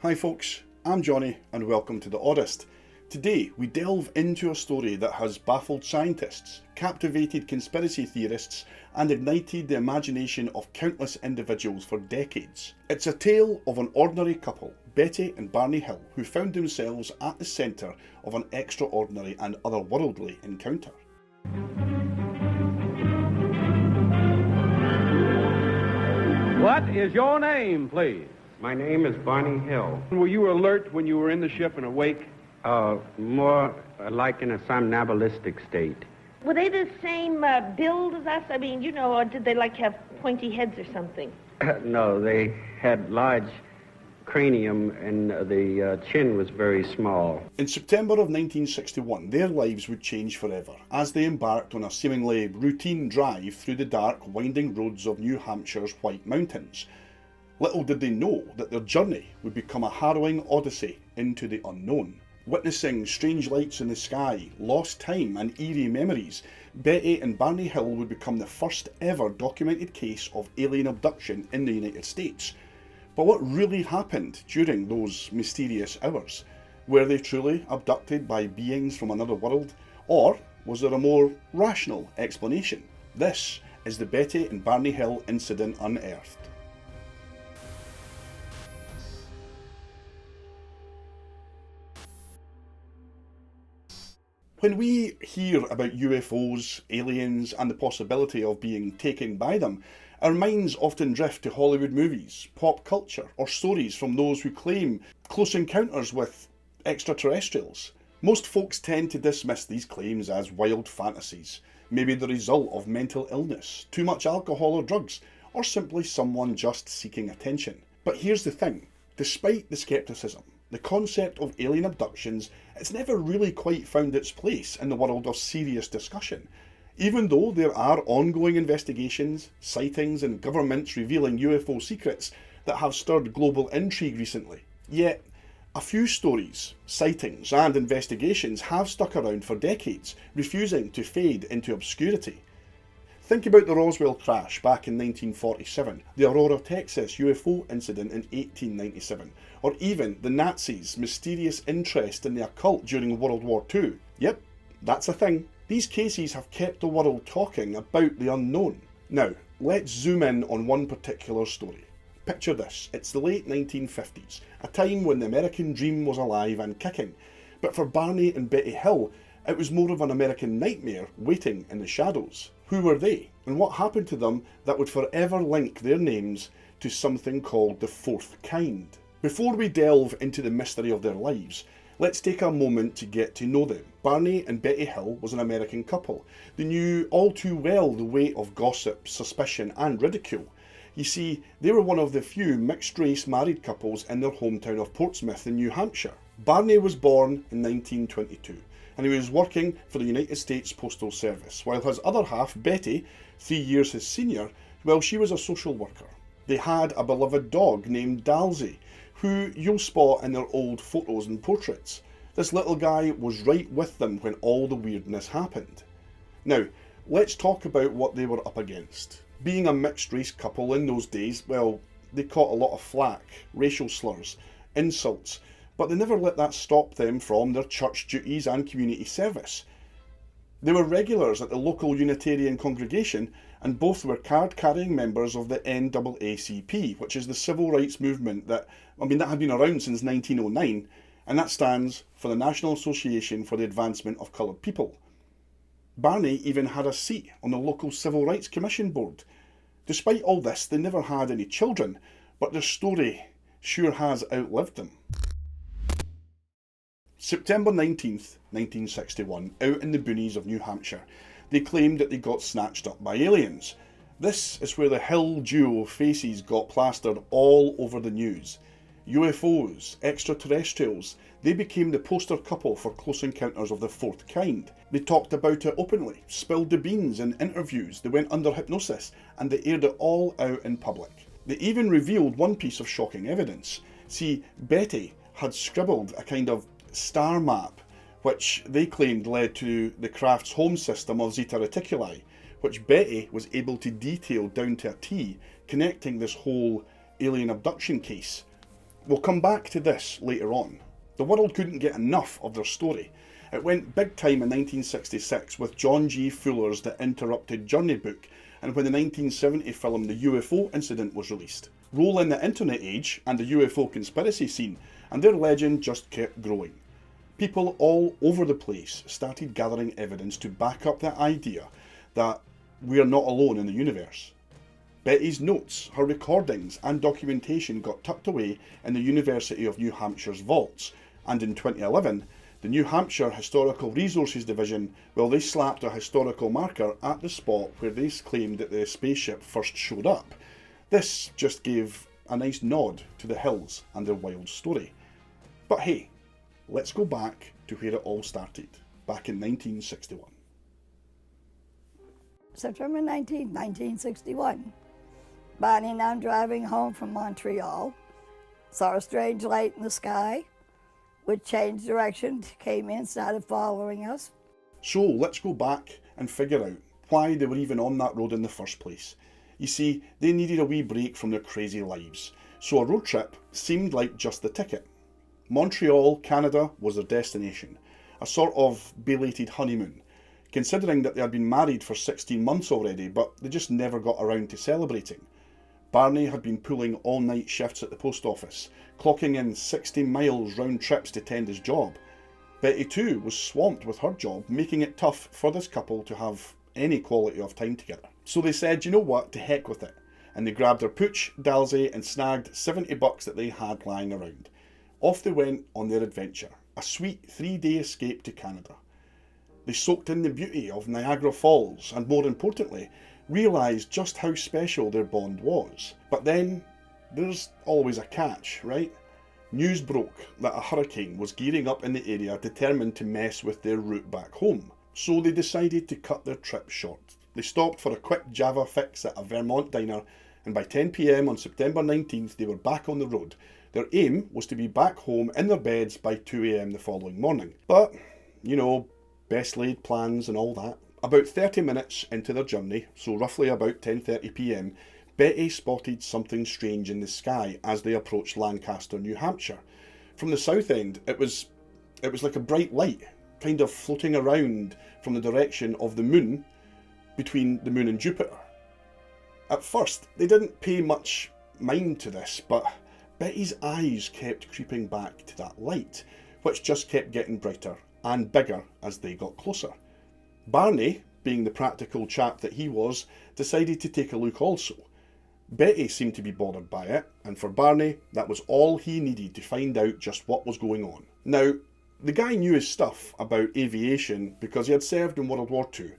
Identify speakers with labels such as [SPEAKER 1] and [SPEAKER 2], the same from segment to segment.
[SPEAKER 1] Hi folks, I'm Johnny and welcome to The Oddest. Today we delve into a story that has baffled scientists, captivated conspiracy theorists and ignited the imagination of countless individuals for decades. It's a tale of an ordinary couple, Betty and Barney Hill, who found themselves at the centre of an extraordinary and otherworldly encounter.
[SPEAKER 2] What is your name, please?
[SPEAKER 3] My name is Barney Hill.
[SPEAKER 2] Were you alert when you were in the ship and awake?
[SPEAKER 3] More like in a somnambulistic state.
[SPEAKER 4] Were they the same build as us? I mean, or did they have pointy heads or something?
[SPEAKER 3] No, they had large cranium and the chin was very small.
[SPEAKER 1] In September of 1961, their lives would change forever as they embarked on a seemingly routine drive through the dark, winding roads of New Hampshire's White Mountains. Little did they know that their journey would become a harrowing odyssey into the unknown. Witnessing strange lights in the sky, lost time and eerie memories, Betty and Barney Hill would become the first ever documented case of alien abduction in the United States. But what really happened during those mysterious hours? Were they truly abducted by beings from another world? Or was there a more rational explanation? This is the Betty and Barney Hill incident Unearthed. When we hear about UFOs, aliens and the possibility of being taken by them, our minds often drift to Hollywood movies, pop culture or stories from those who claim close encounters with extraterrestrials. Most folks tend to dismiss these claims as wild fantasies, maybe the result of mental illness, too much alcohol or drugs, or simply someone just seeking attention. But here's the thing, despite the skepticism, the concept of alien abductions has never really quite found its place in the world of serious discussion. Even though there are ongoing investigations, sightings and governments revealing UFO secrets that have stirred global intrigue recently. Yet, a few stories, sightings and investigations have stuck around for decades, refusing to fade into obscurity. Think about the Roswell crash back in 1947, the Aurora, Texas UFO incident in 1897, or even the Nazis' mysterious interest in the occult during World War II. Yep, that's a thing. These cases have kept the world talking about the unknown. Now, let's zoom in on one particular story. Picture this, it's the late 1950s, a time when the American dream was alive and kicking. But for Barney and Betty Hill, it was more of an American nightmare waiting in the shadows. Who were they, and what happened to them that would forever link their names to something called the fourth kind? Before we delve into the mystery of their lives, let's take a moment to get to know them. Barney and Betty Hill was an American couple. They knew all too well the weight of gossip, suspicion and ridicule. You see, they were one of the few mixed-race married couples in their hometown of Portsmouth in New Hampshire. Barney was born in 1922. And he was working for the United States Postal Service, while his other half, Betty, 3 years his senior, well, she was a social worker. They had a beloved dog named Dalsey, who you'll spot in their old photos and portraits. This little guy was right with them when all the weirdness happened. Now, let's talk about what they were up against. Being a mixed race couple in those days, well, they caught a lot of flack, racial slurs, insults, but they never let that stop them from their church duties and community service. They were regulars at the local Unitarian congregation, and both were card-carrying members of the NAACP, which is the civil rights movement that had been around since 1909, and that stands for the National Association for the Advancement of Coloured People. Barney even had a seat on the local Civil Rights Commission board. Despite all this, they never had any children, but their story sure has outlived them. September 19th, 1961, out in the boonies of New Hampshire, they claimed that they got snatched up by aliens. This is where the Hill duo faces got plastered all over the news. UFOs, extraterrestrials, they became the poster couple for close encounters of the fourth kind. They talked about it openly, spilled the beans in interviews, they went under hypnosis, and they aired it all out in public. They even revealed one piece of shocking evidence. See, Betty had scribbled a kind of star map, which they claimed led to the craft's home system of Zeta Reticuli, which Betty was able to detail down to a T, connecting this whole alien abduction case. We'll come back to this later on. The world couldn't get enough of their story. It went big time in 1966 with John G. Fuller's The Interrupted Journey book, and when the 1970 film The UFO Incident was released. Roll in the internet age and the UFO conspiracy scene, and their legend just kept growing. People all over the place started gathering evidence to back up the idea that we are not alone in the universe. Betty's notes, her recordings and documentation got tucked away in the University of New Hampshire's vaults, and in 2011, the New Hampshire Historical Resources Division, well, they slapped a historical marker at the spot where they claimed that the spaceship first showed up. This just gave a nice nod to the hills and their wild story. But hey, let's go back to where it all started, back in 1961.
[SPEAKER 5] September 19, 1961. Barney and I'm driving home from Montreal. Saw a strange light in the sky, which changed direction, came in, started following us.
[SPEAKER 1] So let's go back and figure out why they were even on that road in the first place. You see, they needed a wee break from their crazy lives, so a road trip seemed like just the ticket. Montreal, Canada was their destination, a sort of belated honeymoon, considering that they had been married for 16 months already, but they just never got around to celebrating. Barney had been pulling all-night shifts at the post office, clocking in 60 miles round trips to tend his job. Betty too was swamped with her job, making it tough for this couple to have any quality of time together. So they said, you know what, to heck with it. And they grabbed their pooch, Dalsey, and snagged $70 that they had lying around. Off they went on their adventure, a sweet 3-day escape to Canada. They soaked in the beauty of Niagara Falls, and more importantly, realised just how special their bond was. But then, there's always a catch, right? News broke that a hurricane was gearing up in the area, determined to mess with their route back home. So they decided to cut their trip short. They stopped for a quick Java fix at a Vermont diner, and by 10 PM on September 19th they were back on the road. Their aim was to be back home in their beds by 2 AM the following morning. But, you know, best laid plans and all that. About 30 minutes into their journey, so roughly about 10:30 PM, Betty spotted something strange in the sky as they approached Lancaster, New Hampshire. From the south end, it was like a bright light, kind of floating around from the direction of the moon, between the moon and Jupiter. At first, they didn't pay much mind to this, but Betty's eyes kept creeping back to that light, which just kept getting brighter and bigger as they got closer. Barney, being the practical chap that he was, decided to take a look also. Betty seemed to be bothered by it, and for Barney, that was all he needed to find out just what was going on. Now, the guy knew his stuff about aviation because he had served in World War II,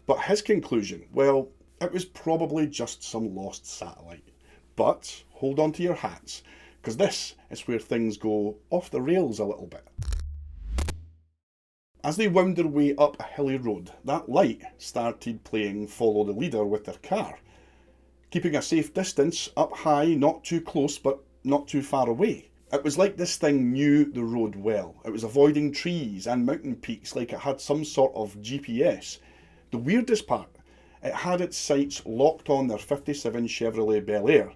[SPEAKER 1] but his conclusion, well, it was probably just some lost satellite. But hold on to your hats, because this is where things go off the rails a little bit. As they wound their way up a hilly road, that light started playing Follow the Leader with their car. Keeping a safe distance, up high, not too close but not too far away. It was like this thing knew the road well. It was avoiding trees and mountain peaks like it had some sort of GPS. The weirdest part, it had its sights locked on their 57 Chevrolet Bel Air.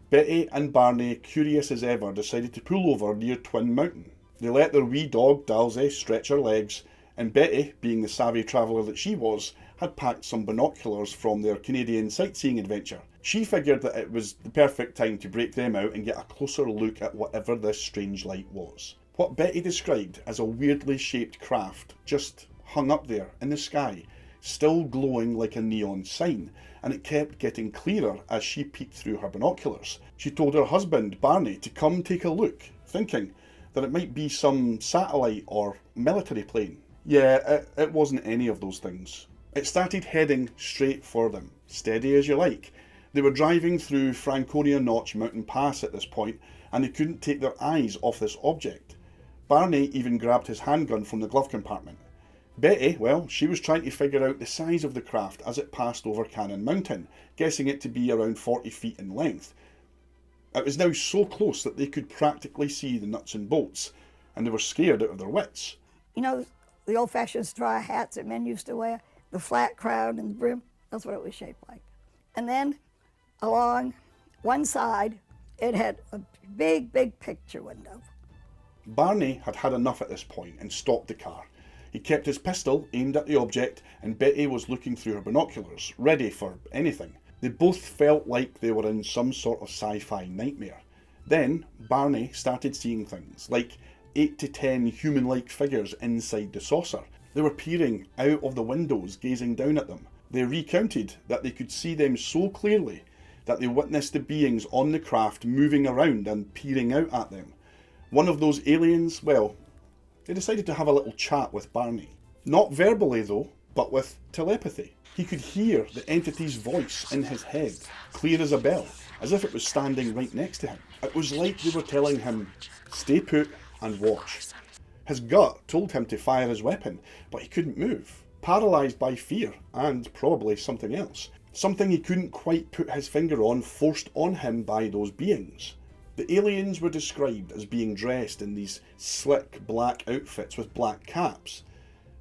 [SPEAKER 1] Betty and Barney, curious as ever, decided to pull over near Twin Mountain. They let their wee dog, Dalsey, stretch her legs, and Betty, being the savvy traveller that she was, had packed some binoculars from their Canadian sightseeing adventure. She figured that it was the perfect time to break them out and get a closer look at whatever this strange light was. What Betty described as a weirdly shaped craft just hung up there in the sky, still glowing like a neon sign, and it kept getting clearer as she peeked through her binoculars. She told her husband, Barney, to come take a look, thinking that it might be some satellite or military plane. Yeah, it wasn't any of those things. It started heading straight for them, steady as you like. They were driving through Franconia Notch Mountain Pass at this point, and they couldn't take their eyes off this object. Barney even grabbed his handgun from the glove compartment. Betty, well, she was trying to figure out the size of the craft as it passed over Cannon Mountain, guessing it to be around 40 feet in length. It was now so close that they could practically see the nuts and bolts, and they were scared out of their wits.
[SPEAKER 5] You know, the old-fashioned straw hats that men used to wear, the flat crown and the brim, that's what it was shaped like. And then along one side, it had a Big, big picture window.
[SPEAKER 1] Barney had had enough at this point and stopped the car. He kept his pistol aimed at the object, and Betty was looking through her binoculars, ready for anything. They both felt like they were in some sort of sci-fi nightmare. Then Barney started seeing things, like 8 to 10 human-like figures inside the saucer. They were peering out of the windows, gazing down at them. They recounted that they could see them so clearly that they witnessed the beings on the craft moving around and peering out at them. One of those aliens, well, they decided to have a little chat with Barney. Not verbally though, but with telepathy. He could hear the entity's voice in his head, clear as a bell, as if it was standing right next to him. It was like they were telling him, stay put and watch. His gut told him to fire his weapon, but he couldn't move, paralysed by fear and probably something else. Something he couldn't quite put his finger on, forced on him by those beings. The aliens were described as being dressed in these slick black outfits with black caps.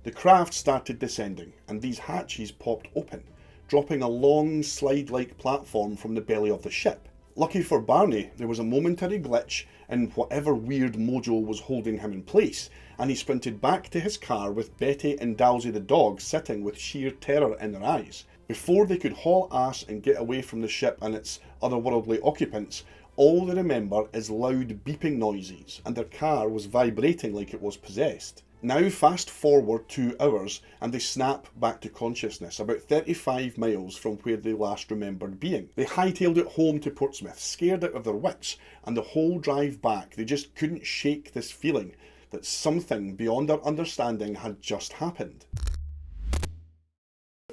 [SPEAKER 1] The craft started descending, and these hatches popped open, dropping a long slide-like platform from the belly of the ship. Lucky for Barney, there was a momentary glitch in whatever weird mojo was holding him in place, and he sprinted back to his car with Betty and Dalsey the dog sitting with sheer terror in their eyes. Before they could haul ass and get away from the ship and its otherworldly occupants, all they remember is loud beeping noises, and their car was vibrating like it was possessed. Now fast forward 2 hours and they snap back to consciousness, about 35 miles from where they last remembered being. They hightailed it home to Portsmouth, scared out of their wits, and the whole drive back they just couldn't shake this feeling that something beyond their understanding had just happened.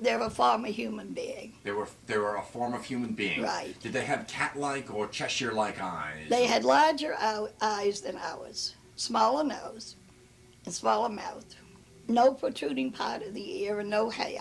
[SPEAKER 5] They were a form of human being.
[SPEAKER 6] They were a form of human being.
[SPEAKER 5] Right.
[SPEAKER 6] Did they have cat-like or Cheshire-like eyes?
[SPEAKER 5] They had larger eyes than ours, smaller nose, and smaller mouth. No protruding part of the ear and no hair.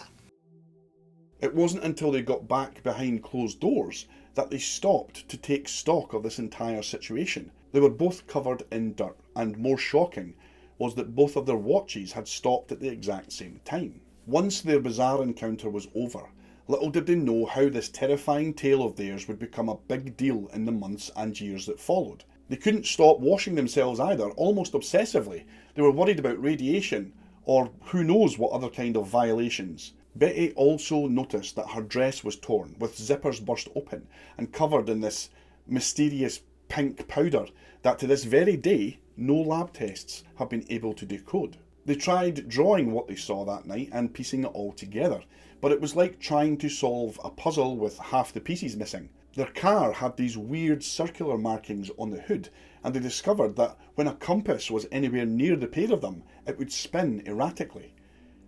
[SPEAKER 1] It wasn't until they got back behind closed doors that they stopped to take stock of this entire situation. They were both covered in dirt, and more shocking was that both of their watches had stopped at the exact same time. Once their bizarre encounter was over, little did they know how this terrifying tale of theirs would become a big deal in the months and years that followed. They couldn't stop washing themselves either, almost obsessively. They were worried about radiation, or who knows what other kind of violations. Betty also noticed that her dress was torn, with zippers burst open, and covered in this mysterious pink powder that to this very day, no lab tests have been able to decode. They tried drawing what they saw that night and piecing it all together, but it was like trying to solve a puzzle with half the pieces missing. Their car had these weird circular markings on the hood, and they discovered that when a compass was anywhere near the pair of them, it would spin erratically.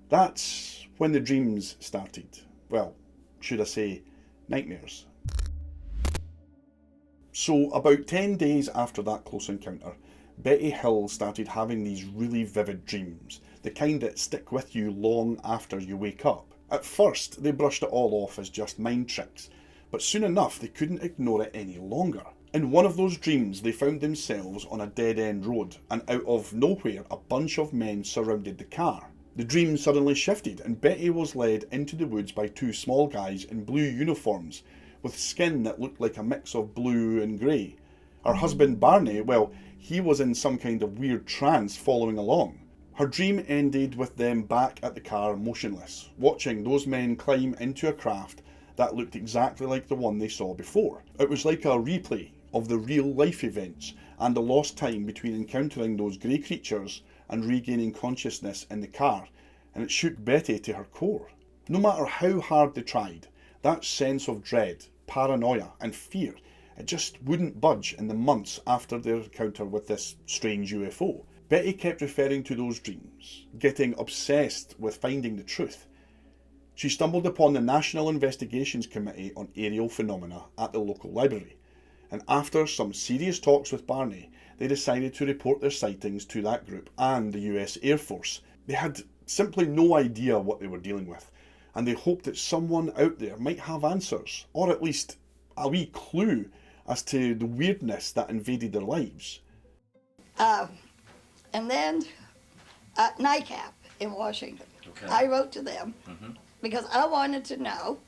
[SPEAKER 1] That's when the dreams started. Well, should I say, nightmares. So, about 10 days after that close encounter, Betty Hill started having these really vivid dreams, the kind that stick with you long after you wake up. At first, they brushed it all off as just mind tricks, but soon enough they couldn't ignore it any longer. In one of those dreams, they found themselves on a dead-end road, and out of nowhere a bunch of men surrounded the car. The dream suddenly shifted, and Betty was led into the woods by 2 small guys in blue uniforms, with skin that looked like a mix of blue and grey. Her husband Barney, well, he was in some kind of weird trance following along. Her dream ended with them back at the car motionless, watching those men climb into a craft that looked exactly like the one they saw before. It was like a replay of the real life events and the lost time between encountering those grey creatures and regaining consciousness in the car, and it shook Betty to her core. No matter how hard they tried, that sense of dread, paranoia and fear, it just wouldn't budge in the months after their encounter with this strange UFO. Betty kept referring to those dreams, getting obsessed with finding the truth. She stumbled upon the National Investigations Committee on Aerial Phenomena at the local library, and after some serious talks with Barney, they decided to report their sightings to that group and the US Air Force. They had simply no idea what they were dealing with, and they hoped that someone out there might have answers, or at least a wee clue as to the weirdness that invaded their lives.
[SPEAKER 5] And then at NICAP in Washington,
[SPEAKER 6] Okay.
[SPEAKER 5] I wrote to them because I wanted to know,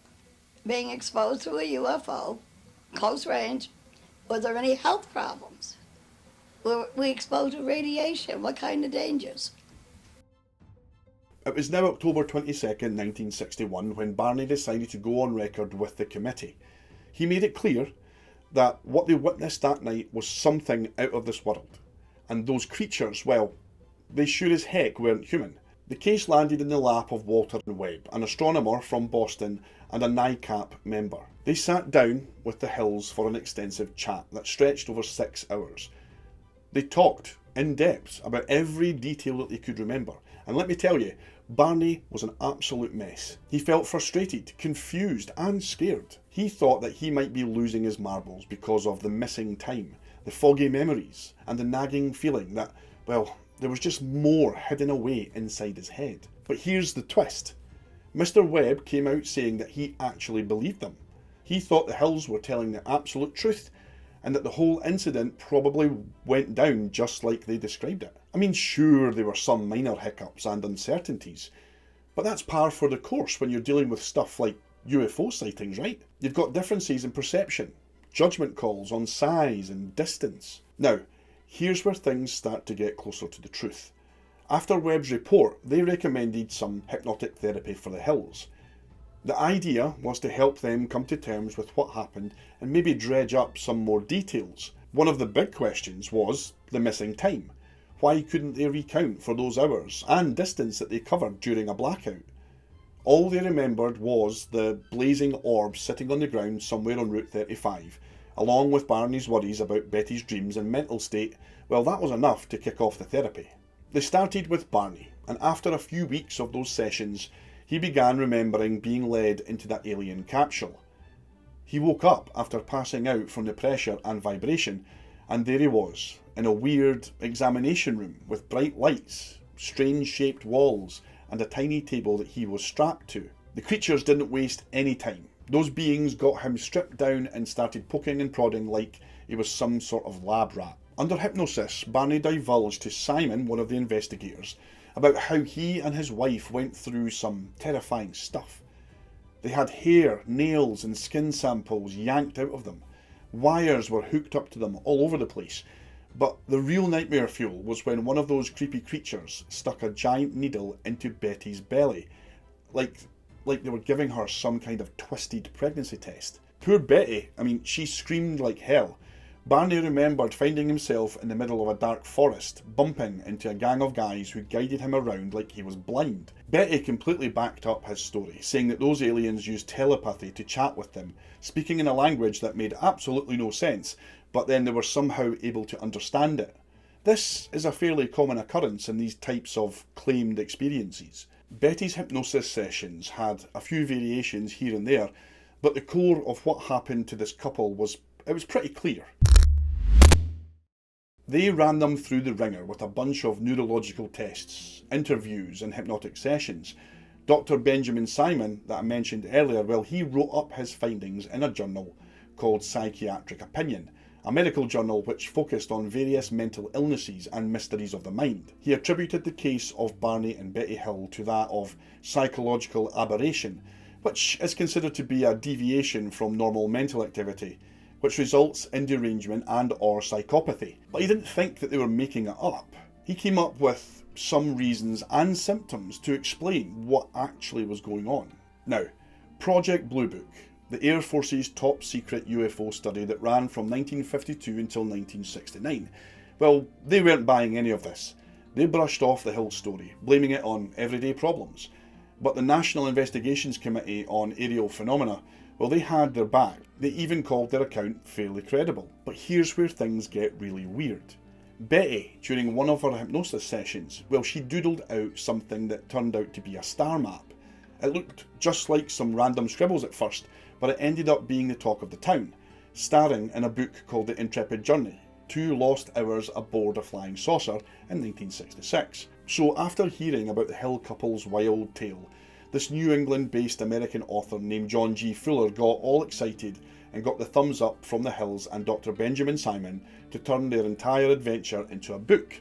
[SPEAKER 5] being exposed to a UFO, close range, Was there any health problems? Were we exposed to radiation? What kind of dangers?
[SPEAKER 1] It was now October 22nd, 1961, when Barney decided to go on record with the committee. He made it clear that what they witnessed that night was something out of this world. And those creatures, well, they sure as heck weren't human. The case landed in the lap of Walter Webb, an astronomer from Boston and a NICAP member. They sat down with the Hills for an extensive chat that stretched over 6 hours. They talked in depth about every detail that they could remember. And let me tell you, Barney was an absolute mess. He felt frustrated, confused and scared. He thought that he might be losing his marbles because of the missing time, the foggy memories and the nagging feeling that, well, there was just more hidden away inside his head. But here's the twist. Mr. Webb came out saying that he actually believed them. He thought the Hills were telling the absolute truth and that the whole incident probably went down just like they described it. I mean, sure, there were some minor hiccups and uncertainties, but that's par for the course when you're dealing with stuff like UFO sightings, right? You've got differences in perception, judgment calls on size and distance. Now, here's where things start to get closer to the truth. After Webb's report, they recommended some hypnotic therapy for the Hills. The idea was to help them come to terms with what happened and maybe dredge up some more details. One of the big questions was the missing time. Why couldn't they recount for those hours and distance that they covered during a blackout? All they remembered was the blazing orb sitting on the ground somewhere on Route 35, along with Barney's worries about Betty's dreams and mental state. Well, that was enough to kick off the therapy. They started with Barney, and after a few weeks of those sessions, he began remembering being led into that alien capsule. He woke up after passing out from the pressure and vibration, and there he was, in a weird examination room with bright lights, strange shaped walls, and a tiny table that he was strapped to. The creatures didn't waste any time. Those beings got him stripped down and started poking and prodding like he was some sort of lab rat. Under hypnosis, Barney divulged to Simon, one of the investigators, about how he and his wife went through some terrifying stuff. They had hair, nails and skin samples yanked out of them. Wires were hooked up to them all over the place. But the real nightmare fuel was when one of those creepy creatures stuck a giant needle into Betty's belly, like they were giving her some kind of twisted pregnancy test. Poor Betty, she screamed like hell. Barney remembered finding himself in the middle of a dark forest, bumping into a gang of guys who guided him around like he was blind. Betty completely backed up his story, saying that those aliens used telepathy to chat with them, speaking in a language that made absolutely no sense, but then they were somehow able to understand it. This is a fairly common occurrence in these types of claimed experiences. Betty's hypnosis sessions had a few variations here and there, but the core of what happened to this couple was pretty clear. They ran them through the ringer with a bunch of neurological tests, interviews and hypnotic sessions. Dr. Benjamin Simon, that I mentioned earlier, well, he wrote up his findings in a journal called Psychiatric Opinion, a medical journal which focused on various mental illnesses and mysteries of the mind. He attributed the case of Barney and Betty Hill to that of psychological aberration, which is considered to be a deviation from normal mental activity, which results in derangement and or psychopathy. But he didn't think that they were making it up. He came up with some reasons and symptoms to explain what actually was going on. Now, Project Blue Book, the Air Force's top secret UFO study that ran from 1952 until 1969. Well, they weren't buying any of this. They brushed off the Hill story, blaming it on everyday problems. But the National Investigations Committee on Aerial Phenomena, well, they had their back. They even called their account fairly credible. But here's where things get really weird. Betty, during one of her hypnosis sessions, well, she doodled out something that turned out to be a star map. It looked just like some random scribbles at first, but it ended up being the talk of the town, starring in a book called The Intrepid Journey, 2 Lost Hours Aboard a Flying Saucer in 1966. So after hearing about the Hill couple's wild tale, this New England-based American author named John G. Fuller got all excited and got the thumbs up from the Hills and Dr. Benjamin Simon to turn their entire adventure into a book.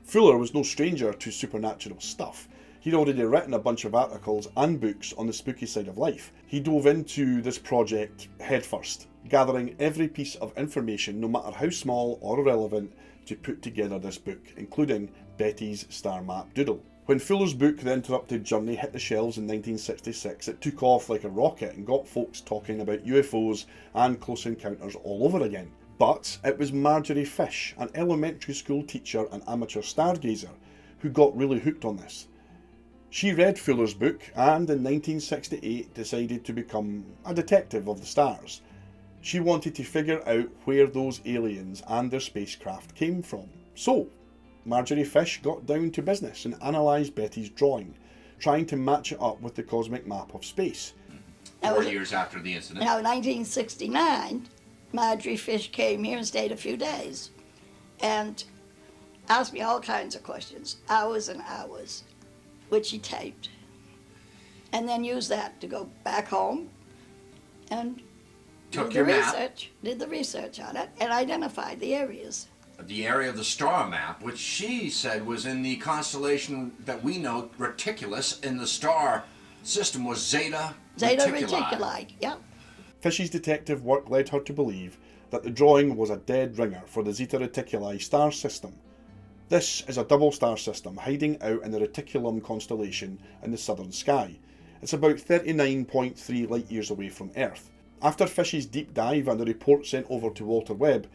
[SPEAKER 1] Fuller was no stranger to supernatural stuff. He'd already written a bunch of articles and books on the spooky side of life. he dove into this project headfirst, gathering every piece of information, no matter how small or irrelevant, to put together this book, including Betty's star map doodle. When Fuller's book, The Interrupted Journey, hit the shelves in 1966, it took off like a rocket and got folks talking about UFOs and close encounters all over again. But it was Marjorie Fish, an elementary school teacher and amateur stargazer, who got really hooked on this. She read Fuller's book and in 1968 decided to become a detective of the stars. She wanted to figure out where those aliens and their spacecraft came from. So, Marjorie Fish got down to business and analysed Betty's drawing, trying to match it up with the cosmic map of space.
[SPEAKER 6] 4 years after the incident.
[SPEAKER 5] Now, in 1969, Marjorie Fish came here and stayed a few days and asked me all kinds of questions, hours and hours, which she taped, and then used that to go back home and
[SPEAKER 6] Took
[SPEAKER 5] did
[SPEAKER 6] your
[SPEAKER 5] the
[SPEAKER 6] map.
[SPEAKER 5] research on it and identified the areas.
[SPEAKER 6] The area of the star map, which she said was in the constellation that we know, Reticulus, in the star system was Zeta Reticuli.
[SPEAKER 5] Yep.
[SPEAKER 1] Fish's detective work led her to believe that the drawing was a dead ringer for the Zeta Reticuli star system. This is a double star system hiding out in the Reticulum constellation in the southern sky. It's about 39.3 light years away from Earth. After Fish's deep dive and the report sent over to Walter Webb,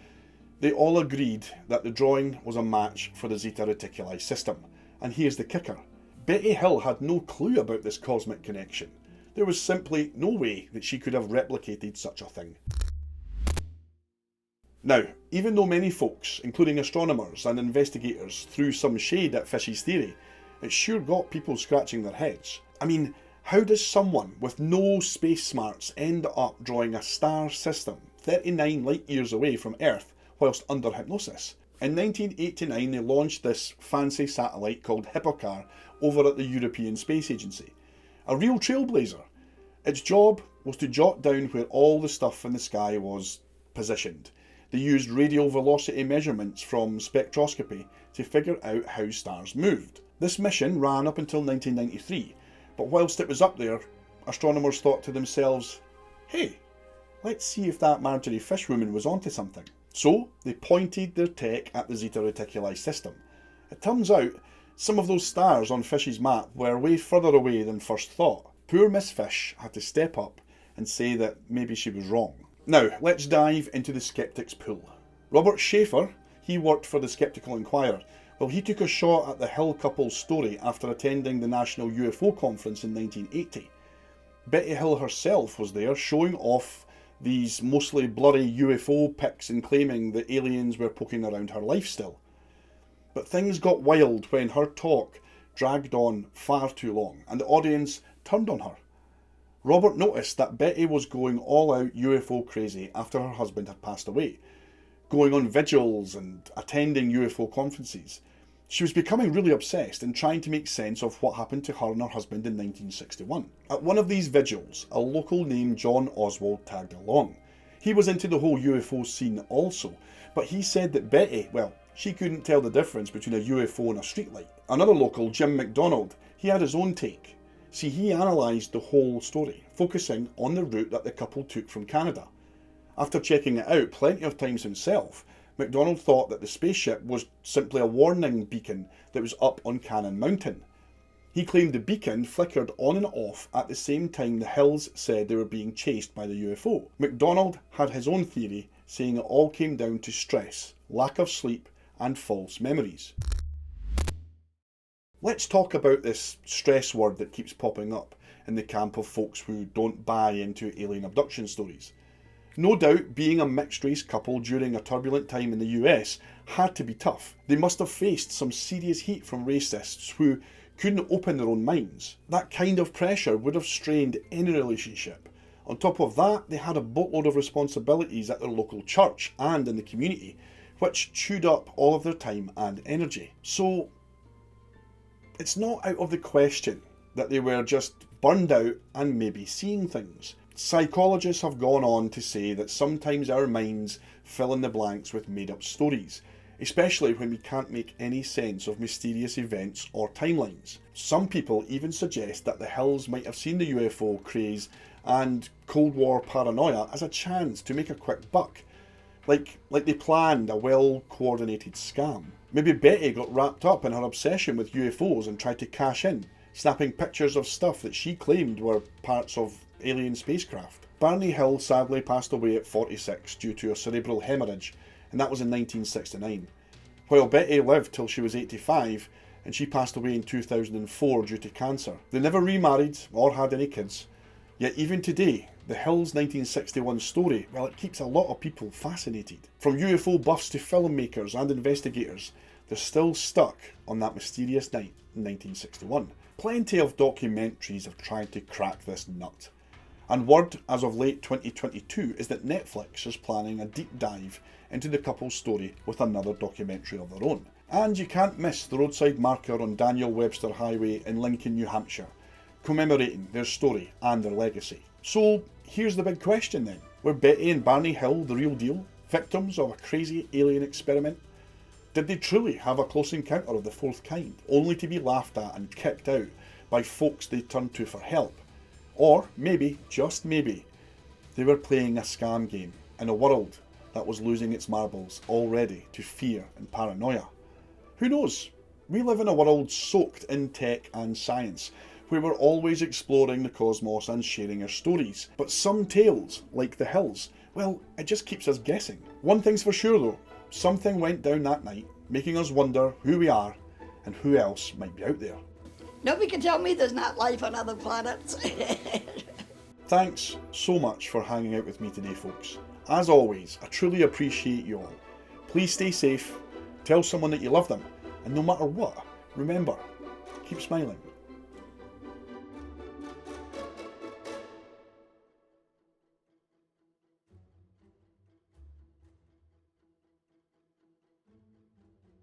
[SPEAKER 1] they all agreed that the drawing was a match for the Zeta Reticuli system. And here's the kicker. Betty Hill had no clue about this cosmic connection. There was simply no way that she could have replicated such a thing. Now, even though many folks, including astronomers and investigators, threw some shade at Fish's theory, it sure got people scratching their heads. I mean, how does someone with no space smarts end up drawing a star system 39 light years away from Earth whilst under hypnosis? In 1989 they launched this fancy satellite called Hippocar over at the European Space Agency. A real trailblazer. Its job was to jot down where all the stuff in the sky was positioned. They used radial velocity measurements from spectroscopy to figure out how stars moved. This mission ran up until 1993, but whilst it was up there, astronomers thought to themselves, hey, let's see if that Marjorie Fish woman was onto something. So they pointed their tech at the Zeta Reticuli system. It turns out some of those stars on Fish's map were way further away than first thought. Poor Miss Fish had to step up and say that maybe she was wrong. Now, let's dive into the skeptics' pool. Robert Schaefer, he worked for the Skeptical Inquirer. Well, he took a shot at the Hill couple's story after attending the National UFO Conference in 1980. Betty Hill herself was there, showing off these mostly blurry UFO pics and claiming that aliens were poking around her life still. But things got wild when her talk dragged on far too long and the audience turned on her. Robert noticed that Betty was going all out UFO crazy after her husband had passed away, going on vigils and attending UFO conferences. She was becoming really obsessed and trying to make sense of what happened to her and her husband in 1961. At one of these vigils, a local named John Oswald tagged along. He was into the whole UFO scene also, but he said that Betty, well, she couldn't tell the difference between a UFO and a streetlight. Another local, Jim McDonald, he had his own take. See, he analysed the whole story, focusing on the route that the couple took from Canada. After checking it out plenty of times himself, MacDonald thought that the spaceship was simply a warning beacon that was up on Cannon Mountain. He claimed the beacon flickered on and off at the same time the Hills said they were being chased by the UFO. MacDonald had his own theory, saying it all came down to stress, lack of sleep, and false memories. Let's talk about this stress word that keeps popping up in the camp of folks who don't buy into alien abduction stories. No doubt being a mixed race couple during a turbulent time in the US had to be tough. They must have faced some serious heat from racists who couldn't open their own minds. That kind of pressure would have strained any relationship. On top of that, they had a boatload of responsibilities at their local church and in the community, which chewed up all of their time and energy. So it's not out of the question that they were just burned out and maybe seeing things. Psychologists have gone on to say that sometimes our minds fill in the blanks with made-up stories, especially when we can't make any sense of mysterious events or timelines. Some people even suggest that the Hills might have seen the UFO craze and Cold War paranoia as a chance to make a quick buck. Like they planned a well-coordinated scam. Maybe Betty got wrapped up in her obsession with UFOs and tried to cash in, snapping pictures of stuff that she claimed were parts of alien spacecraft. Barney Hill sadly passed away at 46 due to a cerebral hemorrhage, and that was in 1969. While Betty lived till she was 85, and she passed away in 2004 due to cancer. They never remarried or had any kids, yet even today, the Hills 1961 story, well, it keeps a lot of people fascinated. From UFO buffs to filmmakers and investigators, they're still stuck on that mysterious night in 1961. Plenty of documentaries have tried to crack this nut. And word as of late 2022 is that Netflix is planning a deep dive into the couple's story with another documentary of their own. And you can't miss the roadside marker on Daniel Webster Highway in Lincoln, New Hampshire, commemorating their story and their legacy. So here's the big question then. Were Betty and Barney Hill the real deal? Victims of a crazy alien experiment? Did they truly have a close encounter of the fourth kind, only to be laughed at and kicked out by folks they turned to for help? Or maybe, just maybe, they were playing a scam game in a world that was losing its marbles already to fear and paranoia. Who knows? We live in a world soaked in tech and science, where we're always exploring the cosmos and sharing our stories. But some tales, like the Hills, well, it just keeps us guessing. One thing's for sure though, something went down that night, making us wonder who we are and who else might be out there.
[SPEAKER 5] Nobody can tell me there's not life on other planets.
[SPEAKER 1] Thanks so much for hanging out with me today, folks. As always, I truly appreciate you all. Please stay safe, tell someone that you love them, and no matter what, remember, keep smiling.